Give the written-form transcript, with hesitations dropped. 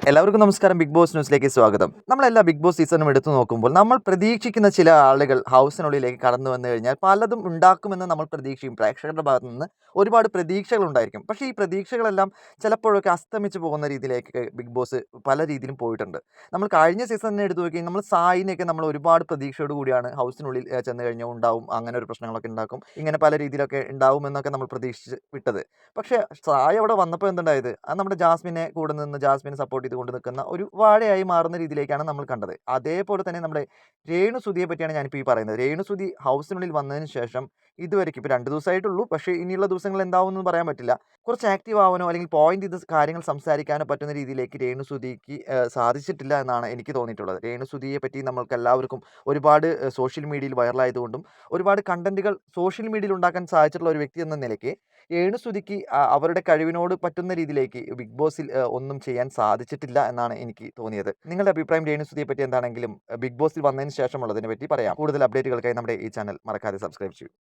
എല്ലാവർക്കും നമസ്കാരം. Big boss ന്യൂസിലേക്ക് സ്വാഗതം. നമ്മളെല്ലാ ബിഗ് ബോസ് സീസണും എടുത്തു നോക്കുമ്പോൾ നമ്മൾ പ്രതീക്ഷിക്കുന്ന ചില ആളുകൾ ഹൗസിനുള്ളിലേക്ക് കടന്നു വന്നു കഴിഞ്ഞാൽ പലതും ഉണ്ടാക്കുമെന്ന് നമ്മൾ പ്രതീക്ഷിക്കും. പ്രേക്ഷകരുടെ ഭാഗത്തു നിന്ന് ഒരുപാട് പ്രതീക്ഷകൾ ഉണ്ടായിരിക്കും. പക്ഷേ ഈ പ്രതീക്ഷകളെല്ലാം ചിലപ്പോഴൊക്കെ അസ്തമിച്ചു പോകുന്ന രീതിയിലേക്ക് ബിഗ് ബോസ് പല രീതിയിലും പോയിട്ടുണ്ട്. നമ്മൾ കഴിഞ്ഞ സീസൺ തന്നെ എടുത്തു നോക്കി, നമ്മൾ സായിനെയൊക്കെ നമ്മൾ ഒരുപാട് പ്രതീക്ഷയോട് കൂടിയാണ് ഹൗസിനുള്ളിൽ ചെന്ന് കഴിഞ്ഞാൽ ഉണ്ടാവും, അങ്ങനെ ഒരു പ്രശ്നങ്ങളൊക്കെ ഉണ്ടാക്കും, ഇങ്ങനെ പല രീതിയിലൊക്കെ ഉണ്ടാവുമെന്നൊക്കെ നമ്മൾ പ്രതീക്ഷിച്ച് വിട്ടത്. പക്ഷേ സായി അവിടെ വന്നപ്പോൾ എന്തുണ്ടായത്, അത് നമ്മുടെ ജാസ്മിനെ കൂടെ നിന്ന് ജാസ്മിനെ സപ്പോർട്ട് ചെയ്തുകൊണ്ട് നിൽക്കുന്ന ഒരു വാഴയായി മാറുന്ന രീതിയിലേക്കാണ് നമ്മൾ കണ്ടത്. അതേപോലെ തന്നെ നമ്മുടെ രേണുസുതിയെ പറ്റിയാണ് ഞാനിപ്പോൾ ഈ പറയുന്നത്. രേണുസുതി ഹൗസിനുള്ളിൽ വന്നതിന് ശേഷം ഇതുവരെയ്ക്കും ഇപ്പോൾ 2 ദിവസമായിട്ടുള്ളൂ, പക്ഷേ ഇനിയുള്ള ദിവസങ്ങൾ എന്താവുമെന്ന് പറയാൻ പറ്റില്ല. കുറച്ച് ആക്റ്റീവ് ആവാനോ അല്ലെങ്കിൽ പോയിന്റ് ചെയ്ത് കാര്യങ്ങൾ സംസാരിക്കാനോ പറ്റുന്ന രീതിയിലേക്ക് രേണുസുതിക്ക് സാധിച്ചിട്ടില്ല എന്നാണ് എനിക്ക് തോന്നിയിട്ടുള്ളത്. രേണുസുതിയെ പറ്റി നമ്മൾക്ക് എല്ലാവർക്കും ഒരുപാട് സോഷ്യൽ മീഡിയയിൽ വൈറലായതുകൊണ്ടും ഒരുപാട് കണ്ടന്റുകൾ സോഷ്യൽ മീഡിയയിൽ ഉണ്ടാക്കാൻ സാധിച്ചിട്ടുള്ള ഒരു വ്യക്തി എന്ന നിലയ്ക്ക് രേണുസുതിക്ക് അവരുടെ കഴിവിനോട് പറ്റുന്ന രീതിയിലേക്ക് ബിഗ് ബോസിൽ ഒന്നും ചെയ്യാൻ സാധിച്ചിട്ടില്ല എന്നാണ് എനിക്ക് തോന്നിയത്. നിങ്ങളുടെ അഭിപ്രായം രേണുസുതിയെ പറ്റി എന്താണെങ്കിലും ബിഗ് ബോസിൽ വന്നതിന് ശേഷമുള്ളതിനെ പറ്റി പറയാം. കൂടുതൽ അപ്ഡേറ്റുകൾക്കായി നമ്മുടെ ഈ ചാനൽ മറക്കാതെ സബ്സ്ക്രൈബ് ചെയ്യൂ.